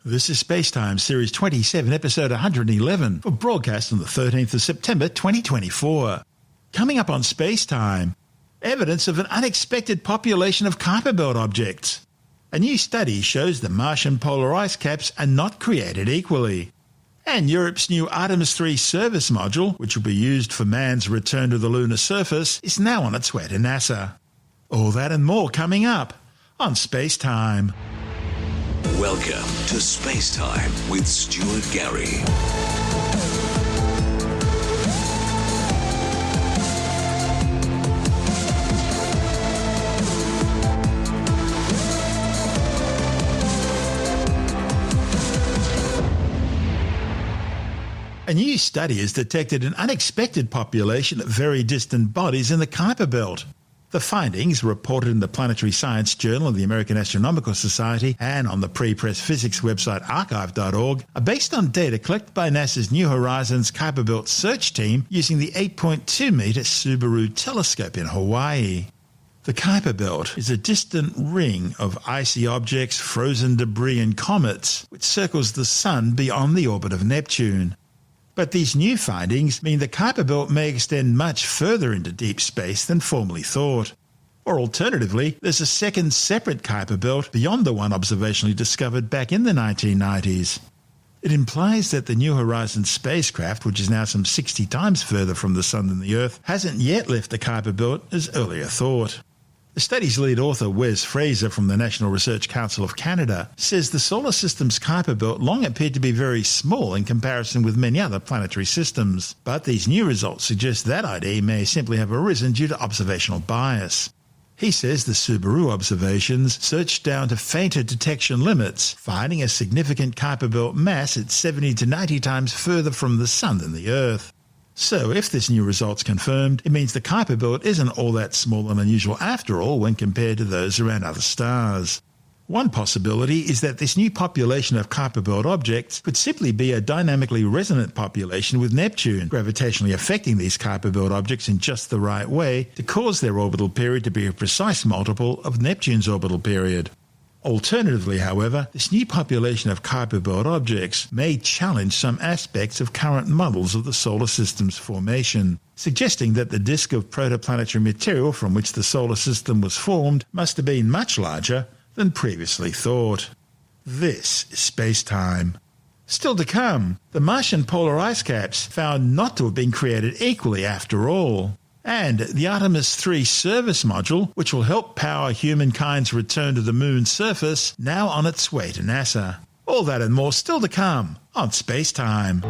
This is SpaceTime Series 27, Episode 111, for broadcast on the 13th of September 2024. Coming up on SpaceTime, evidence of an unexpected population of Kuiper belt objects. A new study shows the Martian polar ice caps are not created equally. And Europe's new Artemis 3 service module, which will be used for man's return to the lunar surface, is now on its way to NASA. All that and more coming up on SpaceTime. Welcome to SpaceTime with Stuart Gary. A new study has detected an unexpected population of very distant bodies in the Kuiper belt. The findings, reported in the Planetary Science Journal of the American Astronomical Society and on the pre-press physics website archive.org, are based on data collected by NASA's New Horizons Kuiper Belt search team using the 8.2-metre Subaru telescope in Hawaii. The Kuiper Belt is a distant ring of icy objects, frozen debris and comets, which circles the Sun beyond the orbit of Neptune. But these new findings mean the Kuiper belt may extend much further into deep space than formerly thought. Or alternatively, there's a second separate Kuiper belt beyond the one observationally discovered back in the 1990s. It implies that the New Horizons spacecraft, which is now some 60 times further from the Sun than the Earth, hasn't yet left the Kuiper belt as earlier thought. The study's lead author, Wes Fraser from the National Research Council of Canada, says the solar system's Kuiper belt long appeared to be very small in comparison with many other planetary systems, but these new results suggest that idea may simply have arisen due to observational bias. He says the Subaru observations searched down to fainter detection limits, finding a significant Kuiper belt mass at 70 to 90 times further from the Sun than the Earth. So, if this new result's confirmed, it means the Kuiper belt isn't all that small and unusual after all when compared to those around other stars. One possibility is that this new population of Kuiper belt objects could simply be a dynamically resonant population with Neptune, gravitationally affecting these Kuiper belt objects in just the right way to cause their orbital period to be a precise multiple of Neptune's orbital period. Alternatively, however, this new population of Kuiper belt objects may challenge some aspects of current models of the solar system's formation, suggesting that the disk of protoplanetary material from which the solar system was formed must have been much larger than previously thought. This is SpaceTime. Still to come, the Martian polar ice caps found not to have been created equally after all. And the Artemis 3 service module, which will help power humankind's return to the moon's surface, now on its way to NASA. All that and more still to come on SpaceTime.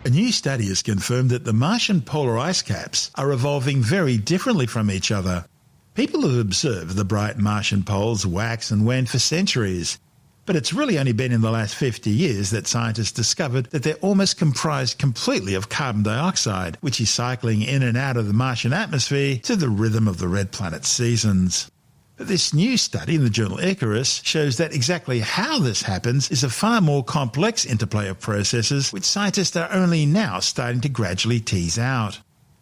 A new study has confirmed that the Martian polar ice caps are evolving very differently from each other. People have observed the bright Martian poles wax and wane for centuries, but it's really only been in the last 50 years that scientists discovered that they're almost comprised completely of carbon dioxide, which is cycling in and out of the Martian atmosphere to the rhythm of the red planet's seasons. But this new study in the journal Icarus shows that exactly how this happens is a far more complex interplay of processes which scientists are only now starting to gradually tease out.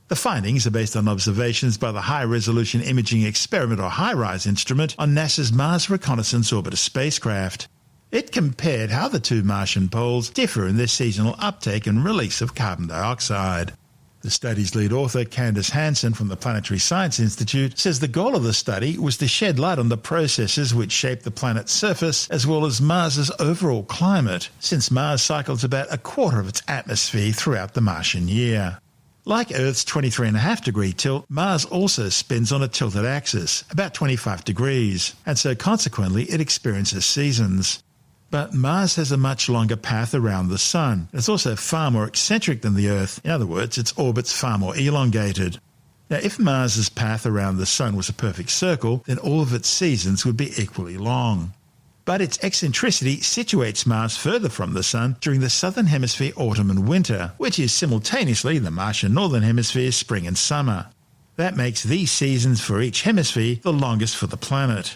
The findings are based on observations by the High Resolution Imaging Experiment or HiRISE instrument on NASA's Mars Reconnaissance Orbiter spacecraft. It compared how the two Martian poles differ in their seasonal uptake and release of carbon dioxide. The study's lead author, Candace Hansen from the Planetary Science Institute, says the goal of the study was to shed light on the processes which shape the planet's surface as well as Mars's overall climate, since Mars cycles about a quarter of its atmosphere throughout the Martian year. Like Earth's 23.5-degree tilt, Mars also spins on a tilted axis, about 25 degrees, and so consequently it experiences seasons. But Mars has a much longer path around the Sun. It's also far more eccentric than the Earth. In other words, its orbit's far more elongated. Now, if Mars's path around the Sun was a perfect circle, then all of its seasons would be equally long. But its eccentricity situates Mars further from the Sun during the Southern Hemisphere autumn and winter, which is simultaneously the Martian Northern Hemisphere spring and summer. That makes these seasons for each hemisphere the longest for the planet.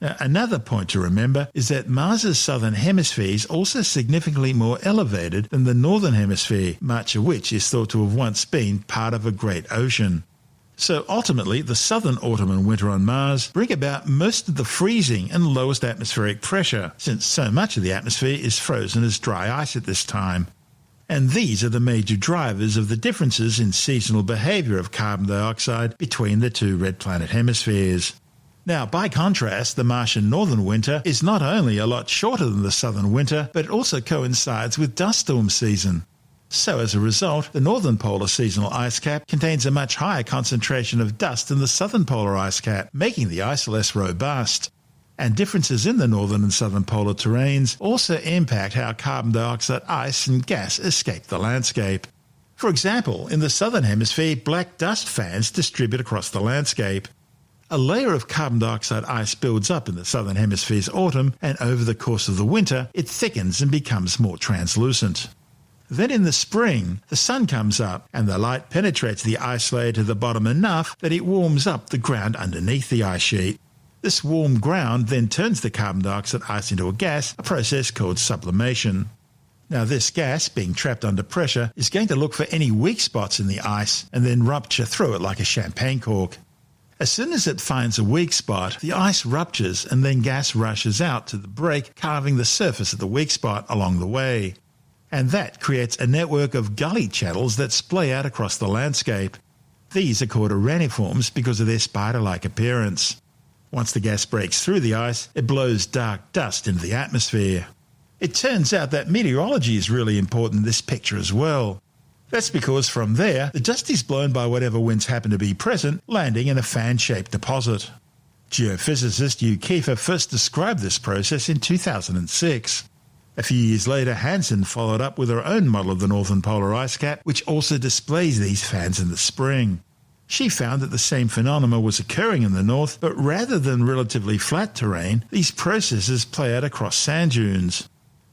Now, another point to remember is that Mars's southern hemisphere is also significantly more elevated than the northern hemisphere, much of which is thought to have once been part of a great ocean. So ultimately, the southern autumn and winter on Mars bring about most of the freezing and lowest atmospheric pressure, since so much of the atmosphere is frozen as dry ice at this time. And these are the major drivers of the differences in seasonal behaviour of carbon dioxide between the two red planet hemispheres. Now, by contrast, the Martian northern winter is not only a lot shorter than the southern winter, but it also coincides with dust storm season. So as a result, the northern polar seasonal ice cap contains a much higher concentration of dust than the southern polar ice cap, making the ice less robust. And differences in the northern and southern polar terrains also impact how carbon dioxide ice and gas escape the landscape. For example, in the southern hemisphere, black dust fans distribute across the landscape. A layer of carbon dioxide ice builds up in the southern hemisphere's autumn, and over the course of the winter, it thickens and becomes more translucent. Then in the spring, the sun comes up and the light penetrates the ice layer to the bottom enough that it warms up the ground underneath the ice sheet. This warm ground then turns the carbon dioxide ice into a gas, a process called sublimation. Now this gas, being trapped under pressure, is going to look for any weak spots in the ice and then rupture through it like a champagne cork. As soon as it finds a weak spot, the ice ruptures and then gas rushes out to the break, carving the surface of the weak spot along the way. And that creates a network of gully channels that splay out across the landscape. These are called raniforms because of their spider-like appearance. Once the gas breaks through the ice, it blows dark dust into the atmosphere. It turns out that meteorology is really important in this picture as well. That's because from there, the dust is blown by whatever winds happen to be present, landing in a fan-shaped deposit. Geophysicist Kuiper first described this process in 2006. A few years later, Hansen followed up with her own model of the northern polar ice cap, which also displays these fans in the spring. She found that the same phenomenon was occurring in the north, but rather than relatively flat terrain, these processes play out across sand dunes.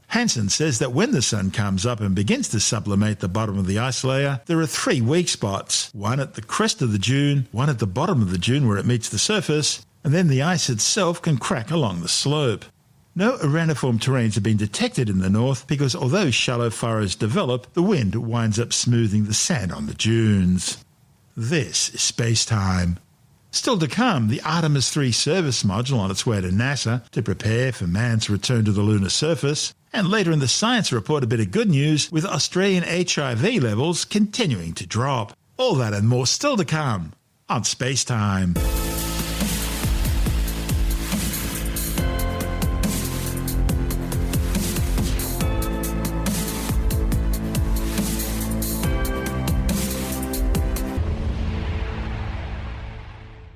Hansen says that when the sun comes up and begins to sublimate the bottom of the ice layer, there are three weak spots, one at the crest of the dune, one at the bottom of the dune where it meets the surface, and then the ice itself can crack along the slope. No raniform terrains have been detected in the north because although shallow furrows develop, the wind winds up smoothing the sand on the dunes. This is SpaceTime. Still to come, the Artemis 3 service module on its way to NASA to prepare for man's return to the lunar surface, and later in the science report a bit of good news with Australian HIV levels continuing to drop. All that and more still to come on SpaceTime.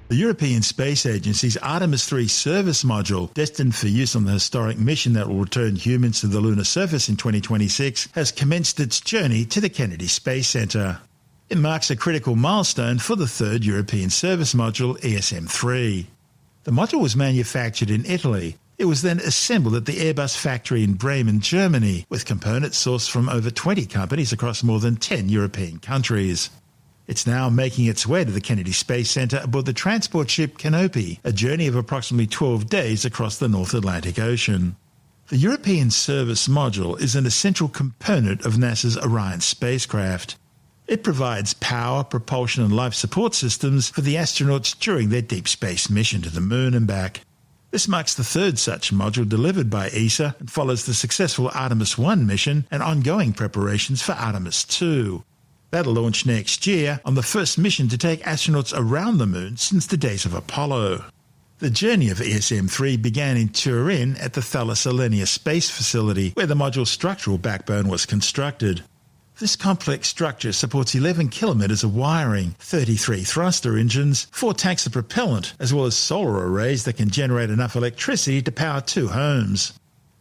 The European Space Agency's Artemis 3 service module, destined for use on the historic mission that will return humans to the lunar surface in 2026, has commenced its journey to the Kennedy Space Center. It marks a critical milestone for the third European service module, ESM-3. The module was manufactured in Italy. It was then assembled at the Airbus factory in Bremen, Germany, with components sourced from over 20 companies across more than 10 European countries. It's now making its way to the Kennedy Space Center aboard the transport ship Canopy, a journey of approximately 12 days across the North Atlantic Ocean. The European Service Module is an essential component of NASA's Orion spacecraft. It provides power, propulsion and life support systems for the astronauts during their deep space mission to the Moon and back. This marks the third such module delivered by ESA and follows the successful Artemis 1 mission and ongoing preparations for Artemis 2. That'll launch next year on the first mission to take astronauts around the Moon since the days of Apollo. The journey of ESM-3 began in Turin at the Thales Alenia Space Facility, where the module's structural backbone was constructed. This complex structure supports 11 kilometres of wiring, 33 thruster engines, 4 tanks of propellant, as well as solar arrays that can generate enough electricity to power 2 homes.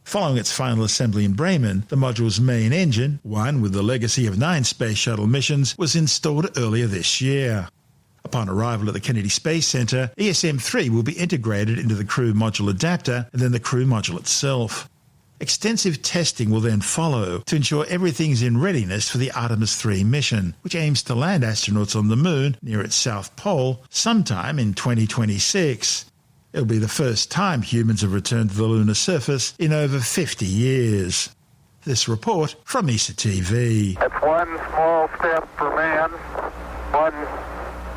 Following its final assembly in Bremen, the module's main engine, one with the legacy of 9 Space Shuttle missions, was installed earlier this year. Upon arrival at the Kennedy Space Center, ESM-3 will be integrated into the crew module adapter and then the crew module itself. Extensive testing will then follow to ensure everything is in readiness for the Artemis 3 mission, which aims to land astronauts on the Moon near its south pole sometime in 2026. It'll be the first time humans have returned to the lunar surface in over 50 years. This report from ESA TV. It's one small step for man, one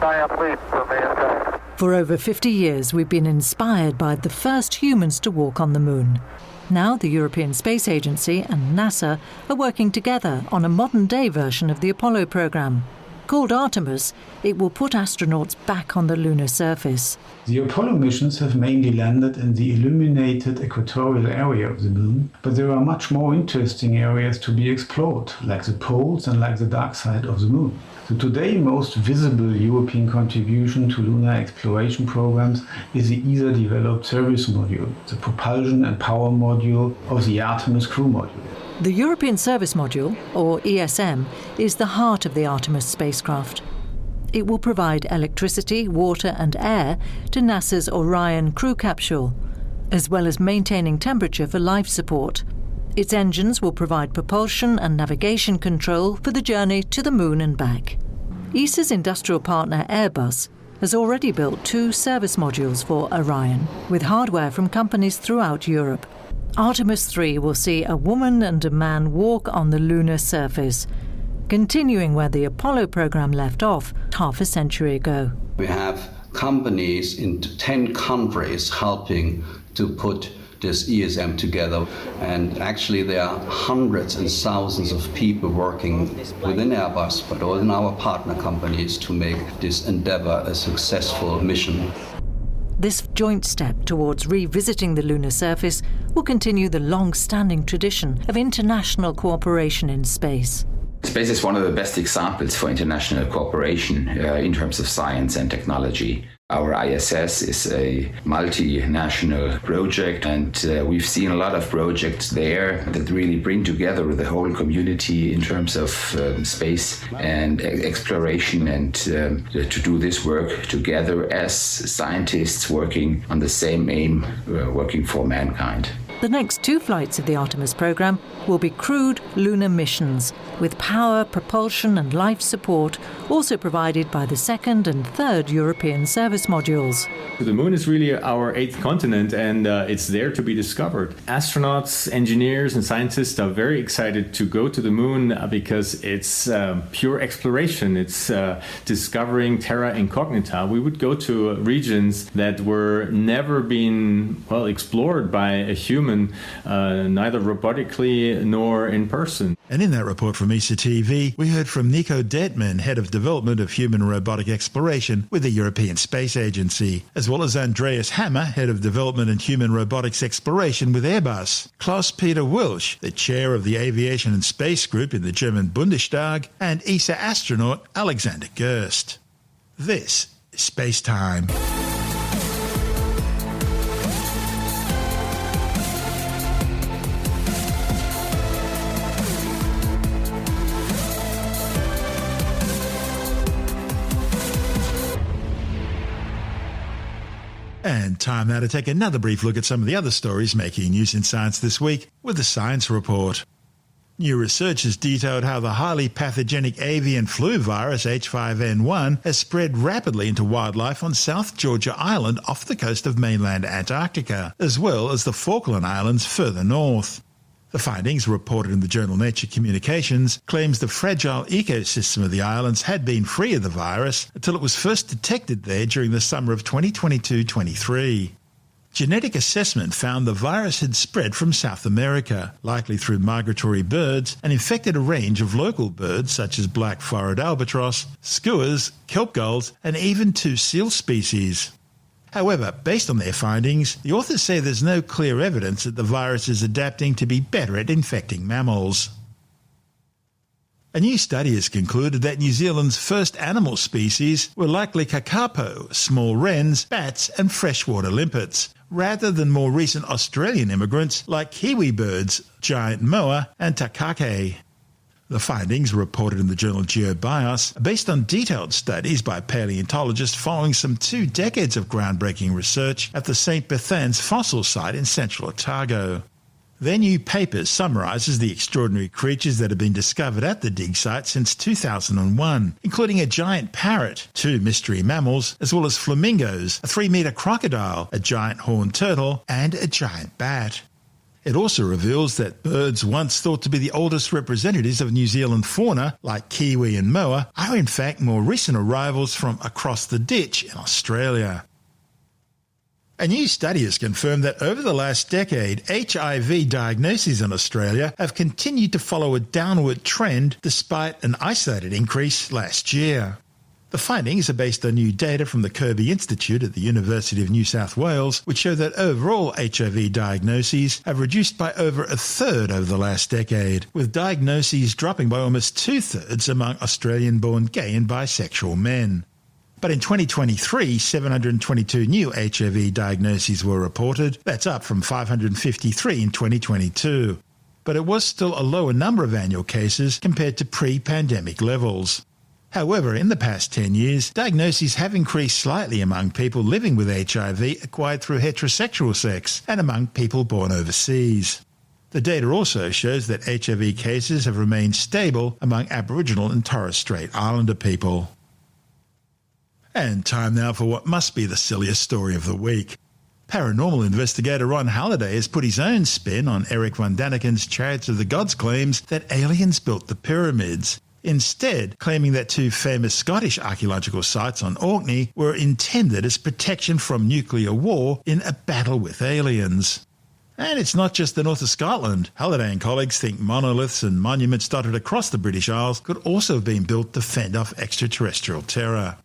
giant leap for mankind. For over 50 years, we've been inspired by the first humans to walk on the moon. Now the European Space Agency and NASA are working together on a modern-day version of the Apollo program. Called Artemis, it will put astronauts back on the lunar surface. The Apollo missions have mainly landed in the illuminated equatorial area of the moon, but there are much more interesting areas to be explored, like the poles and like the dark side of the moon. The today most visible European contribution to lunar exploration programs is the ESA-developed service module, the propulsion and power module of the Artemis crew module. The European Service Module, or ESM, is the heart of the Artemis spacecraft. It will provide electricity, water and air to NASA's Orion crew capsule, as well as maintaining temperature for life support. Its engines will provide propulsion and navigation control for the journey to the moon and back. ESA's industrial partner Airbus has already built 2 service modules for Orion, with hardware from companies throughout Europe. Artemis 3 will see a woman and a man walk on the lunar surface, continuing where the Apollo program left off half a century ago. We have companies in 10 countries helping to put this ESM together, and actually there are hundreds and thousands of people working within Airbus but also in our partner companies to make this endeavor a successful mission. This joint step towards revisiting the lunar surface will continue the long-standing tradition of international cooperation in space. Space is one of the best examples for international cooperation in terms of science and technology. Our ISS is a multinational project, and we've seen a lot of projects there that really bring together the whole community in terms of space and exploration, and to do this work together as scientists working on the same aim, working for mankind. The next 2 flights of the Artemis program will be crewed lunar missions, with power, propulsion and life support also provided by the 2nd and 3rd European service modules. The moon is really our 8th continent, and it's there to be discovered. Astronauts, engineers and scientists are very excited to go to the moon because it's pure exploration. It's discovering terra incognita. We would go to regions that were never been explored by a human, neither robotically nor in person. And in that report from ESA TV, we heard from Nico Detman, Head of Development of Human Robotic Exploration with the European Space Agency, as well as Andreas Hammer, Head of Development and Human Robotics Exploration with Airbus, Klaus-Peter Wilsch, the Chair of the Aviation and Space Group in the German Bundestag, and ESA astronaut Alexander Gerst. This is SpaceTime. And time now to take another brief look at some of the other stories making news in science this week with the Science Report. New research has detailed how the highly pathogenic avian flu virus H5N1 has spread rapidly into wildlife on South Georgia Island off the coast of mainland Antarctica, as well as the Falkland Islands further north. The findings, reported in the journal Nature Communications, claims the fragile ecosystem of the islands had been free of the virus until it was first detected there during the summer of 2022-23. Genetic assessment found the virus had spread from South America, likely through migratory birds, and infected a range of local birds such as black forest albatross, skuas, kelp gulls, and even 2 seal species. However, based on their findings, the authors say there's no clear evidence that the virus is adapting to be better at infecting mammals. A new study has concluded that New Zealand's first animal species were likely kakapo, small wrens, bats and freshwater limpets, rather than more recent Australian immigrants like kiwi birds, giant moa and takake. The findings, reported in the journal GeoBios, are based on detailed studies by paleontologists following some 2 decades of groundbreaking research at the St. Bethans fossil site in central Otago. Their new paper summarises the extraordinary creatures that have been discovered at the dig site since 2001, including a giant parrot, 2 mystery mammals, as well as flamingos, a 3-metre crocodile, a giant horned turtle, and a giant bat. It also reveals that birds once thought to be the oldest representatives of New Zealand fauna, like kiwi and moa, are in fact more recent arrivals from across the ditch in Australia. A new study has confirmed that over the last decade, HIV diagnoses in Australia have continued to follow a downward trend despite an isolated increase last year. The findings are based on new data from the Kirby Institute at the University of New South Wales, which show that overall HIV diagnoses have reduced by over a third over the last decade, with diagnoses dropping by almost 2/3 among Australian-born gay and bisexual men. But in 2023, 722 new HIV diagnoses were reported. That's up from 553 in 2022. But it was still a lower number of annual cases compared to pre-pandemic levels. However, in the past 10 years, diagnoses have increased slightly among people living with HIV acquired through heterosexual sex and among people born overseas. The data also shows that HIV cases have remained stable among Aboriginal and Torres Strait Islander people. And time now for what must be the silliest story of the week. Paranormal investigator Ron Halliday has put his own spin on Eric von Daniken's Chariots of the Gods claims that aliens built the pyramids, instead claiming that 2 famous Scottish archaeological sites on Orkney were intended as protection from nuclear war in a battle with aliens. And it's not just the north of Scotland. Halliday and colleagues think monoliths and monuments dotted across the British Isles could also have been built to fend off extraterrestrial terror.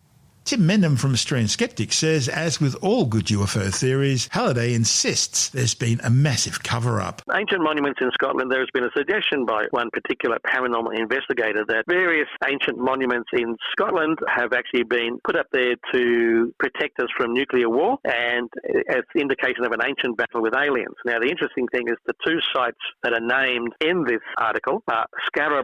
Tim Mendham from Australian Skeptics says, as with all good UFO theories, Halliday insists there's been a massive cover-up. Ancient monuments in Scotland, there has been a suggestion by one particular paranormal investigator that various ancient monuments in Scotland have actually been put up there to protect us from nuclear war and as indication of an ancient battle with aliens. Now, the interesting thing is the 2 sites that are named in this article are Skara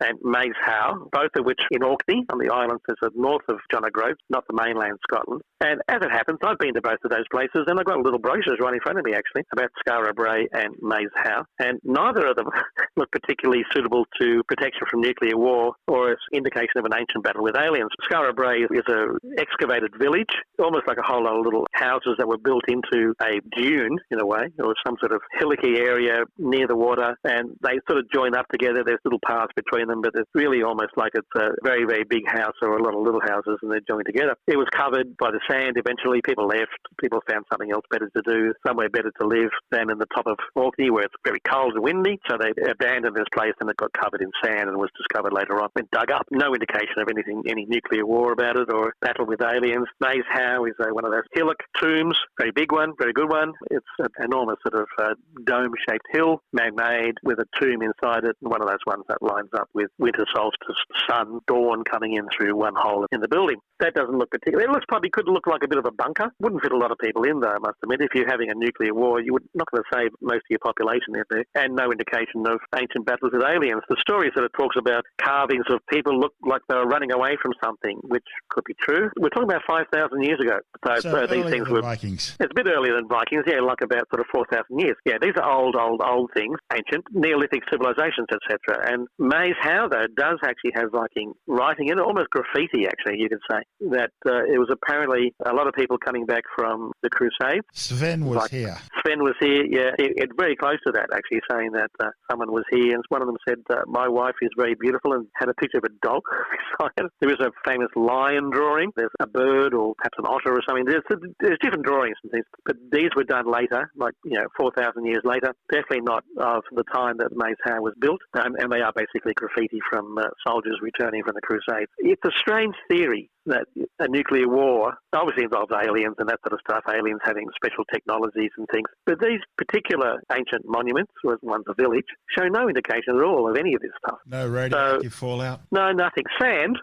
and Maze Howe, both of which in Orkney, on the islands that's north of John O'Groats, not the mainland Scotland. And as it happens, I've been to both of those places, and I've got little brochures right in front of me, actually, about Skara and Maze Howe. And neither of them look particularly suitable to protection from nuclear war or as indication of an ancient battle with aliens. Skara is an excavated village, almost like a whole lot of little houses that were built into a dune, in a way, or some sort of hillocky area near the water, and they sort of join up together. There's little paths between them, but it's really almost like it's a very, very big house or a lot of little houses, and they're joined together. It was covered by the sand. Eventually, people left. People found something else better to do, somewhere better to live than in the top of Orkney, where it's very cold and windy. So they abandoned this place, and it got covered in sand and was discovered later on and dug up. No indication of any nuclear war about it or battle with aliens. Maze Howe is one of those hillock tombs, very big one, very good one. It's an enormous sort of dome-shaped hill, man-made, with a tomb inside it, and one of those ones that lines up with winter solstice, sun, dawn coming in through one hole in the building. That doesn't look particular. It could look like a bit of a bunker. Wouldn't fit a lot of people in, though, I must admit. If you're having a nuclear war, you're not going to save most of your population out there, and no indication of ancient battles with aliens. The story sort of talks about carvings of people look like they were running away from something, which could be true. We're talking about 5,000 years ago. So these things were Vikings. It's a bit earlier than Vikings, yeah, like about sort of 4,000 years. Yeah, these are old things, ancient Neolithic civilizations, etc. And Maze Howe, though, does actually have Viking writing in it, almost graffiti, actually, you could say, that it was apparently a lot of people coming back from the Crusades. Sven was here. Sven was here, yeah. It's very close to that, actually, saying that someone was here. And one of them said, my wife is very beautiful, and had a picture of a dog beside it. There is a famous lion drawing. There's a bird or perhaps an otter or something. There's different drawings and things. But these were done later, 4,000 years later. Definitely not of the time that Maze Howe was built. And they are basically graffiti from soldiers returning from the Crusades. It's a strange theory that a nuclear war obviously involves aliens and that sort of stuff, aliens having special technologies and things. But these particular ancient monuments, or one's a village, show no indication at all of any of this stuff. No radioactive fallout? No, nothing. Sand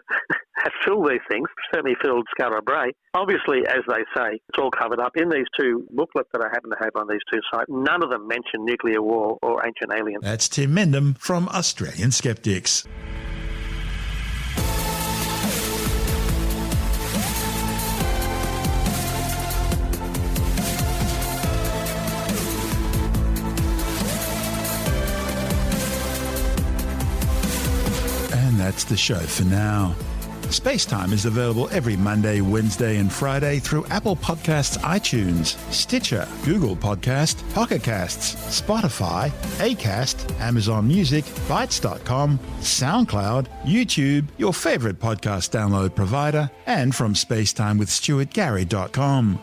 has filled these things, certainly filled Skara Brae. Obviously, as they say, it's all covered up. In these 2 booklets that I happen to have on these 2 sites, none of them mention nuclear war or ancient aliens. That's Tim Mendham from Australian Skeptics. that's the show for now. SpaceTime is available every Monday, Wednesday and Friday through Apple Podcasts, iTunes, Stitcher, Google Podcast, Pocket Casts, Spotify, Acast, Amazon Music, Bytes.com, SoundCloud, YouTube, your favourite podcast download provider, and from spacetimewithstuartgary.com.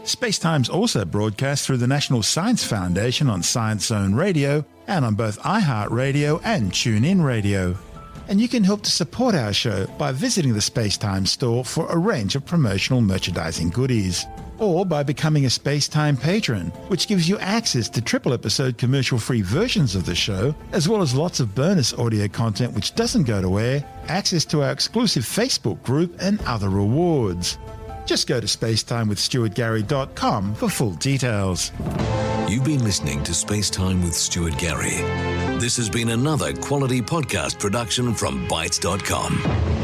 SpaceTime's also broadcast through the National Science Foundation on Science Zone Radio and on both iHeartRadio and TuneIn Radio. And you can help to support our show by visiting the SpaceTime store for a range of promotional merchandising goodies, or by becoming a SpaceTime patron, which gives you access to triple-episode commercial-free versions of the show, as well as lots of bonus audio content which doesn't go to air, access to our exclusive Facebook group, and other rewards. Just go to spacetimewithstuartgary.com for full details. You've been listening to SpaceTime with Stuart Gary. This has been another quality podcast production from Bytes.com.